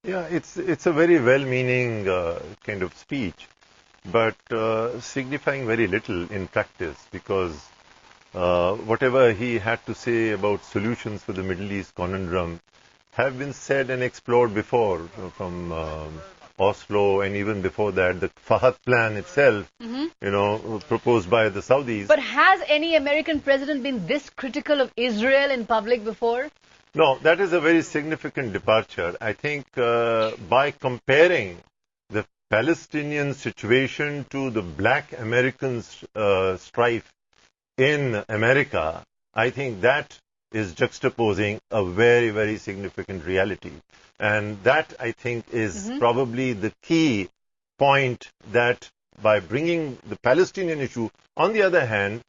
Yeah, it's a very well-meaning kind of speech, but signifying very little in practice because whatever he had to say about solutions for the Middle East conundrum have been said and explored before from Oslo and even before that, the Fahad plan itself, proposed by the Saudis. But has any American president been this critical of Israel in public before? No, that is a very significant departure. I think by comparing the Palestinian situation to the black Americans' strife in America, I think that is juxtaposing a very, very significant reality. And that, I think, is probably the key point that by bringing the Palestinian issue, on the other hand,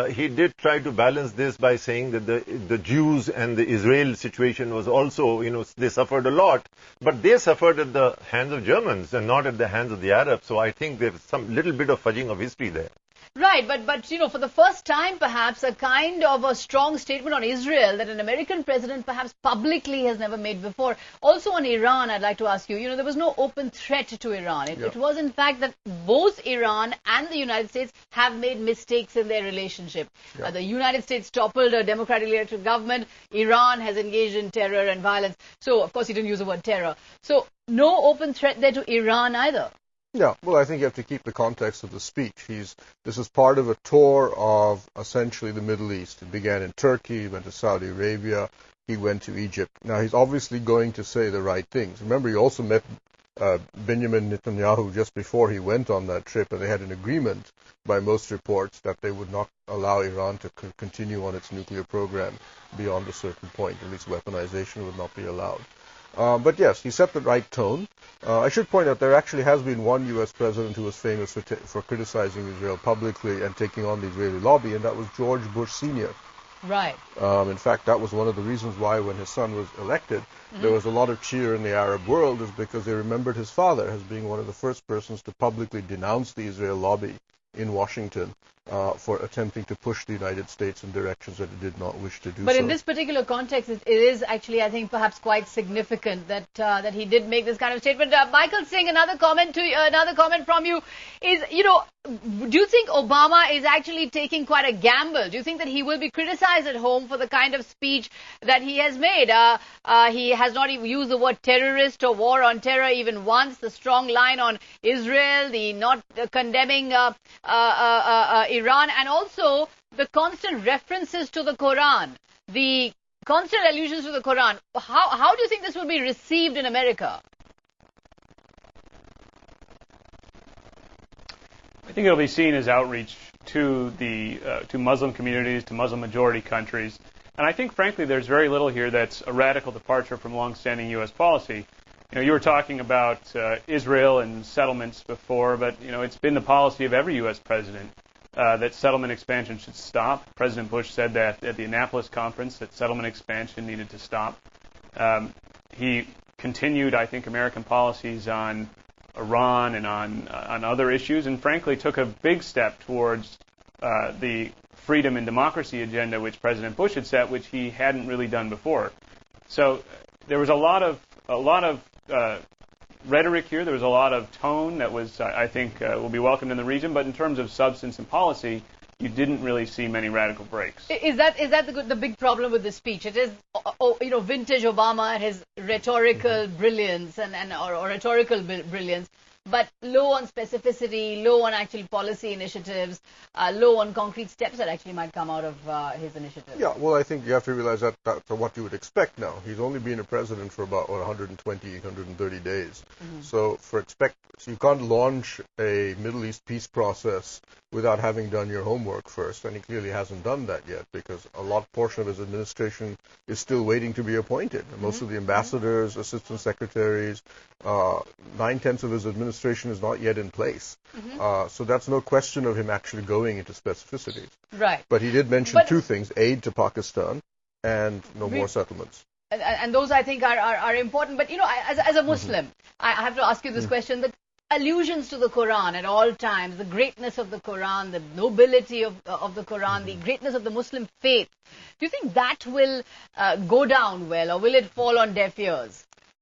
he did try to balance this by saying that the Jews and the Israel situation was also, they suffered a lot, but they suffered at the hands of Germans and not at the hands of the Arabs. So I think there's some little bit of fudging of history there. Right, but for the first time, perhaps, a kind of a strong statement on Israel that an American president perhaps publicly has never made before. Also on Iran, I'd like to ask you, there was no open threat to Iran. It was, in fact, that both Iran and the United States have made mistakes in their relationship. The United States toppled a democratically elected government. Iran has engaged in terror and violence. So, of course, he didn't use the word terror. So, no open threat there to Iran either. Yeah, well, I think you have to keep the context of the speech. This is part of a tour of essentially the Middle East. It began in Turkey, he went to Saudi Arabia, he went to Egypt. Now, he's obviously going to say the right things. Remember, he also met Benjamin Netanyahu just before he went on that trip, and they had an agreement by most reports that they would not allow Iran to continue on its nuclear program beyond a certain point. At least weaponization would not be allowed. But yes, he set the right tone. I should point out there actually has been one U.S. president who was famous for criticizing Israel publicly and taking on the Israeli lobby, and that was George Bush Sr. Right. In fact, that was one of the reasons why when his son was elected, there was a lot of cheer in the Arab world, is because they remembered his father as being one of the first persons to publicly denounce the Israel lobby in Washington for attempting to push the United States in directions that it did not wish to do. But in this particular context, it is actually, I think, perhaps quite significant that that he did make this kind of statement. Michael Singh, another comment from you is, do you think Obama is actually taking quite a gamble? Do you think that he will be criticized at home for the kind of speech that he has made? He has not even used the word terrorist or war on terror even once. The strong line on Israel, the not condemning Iran, and also the constant references to the Quran, the constant allusions to the Quran. How do you think this will be received in America? I think it'll be seen as outreach to the to Muslim communities, to Muslim majority countries. And I think, frankly, there's very little here that's a radical departure from longstanding U.S. policy. You were talking about Israel and settlements before, but, it's been the policy of every U.S. president that settlement expansion should stop. President Bush said that at the Annapolis conference, that settlement expansion needed to stop. He continued, I think, American policies on Iran and on other issues, and frankly took a big step towards the freedom and democracy agenda which President Bush had set, which he hadn't really done before. So there was a lot of rhetoric here. There was a lot of tone that was, I think, will be welcomed in the region. But in terms of substance and policy, you didn't really see many radical breaks. Is that the big problem with the speech? It is, vintage Obama and his rhetorical brilliance or rhetorical brilliance, but low on specificity, low on actual policy initiatives, low on concrete steps that actually might come out of his initiative. Yeah, well, I think you have to realize that that's what you would expect now. He's only been a president for about 120, 130 days. So you can't launch a Middle East peace process without having done your homework first, and he clearly hasn't done that yet because a large portion of his administration is still waiting to be appointed. Most of the ambassadors, assistant secretaries, 9/10 of his administration is not yet in place. So that's no question of him actually going into specificities. Right. But he did mention two things: aid to Pakistan and no more settlements. And those, I think, are important. But, as a Muslim, I have to ask you this question. The allusions to the Quran at all times, the greatness of the Quran, the nobility of the Quran, the greatness of the Muslim faith, do you think that will go down well, or will it fall on deaf ears?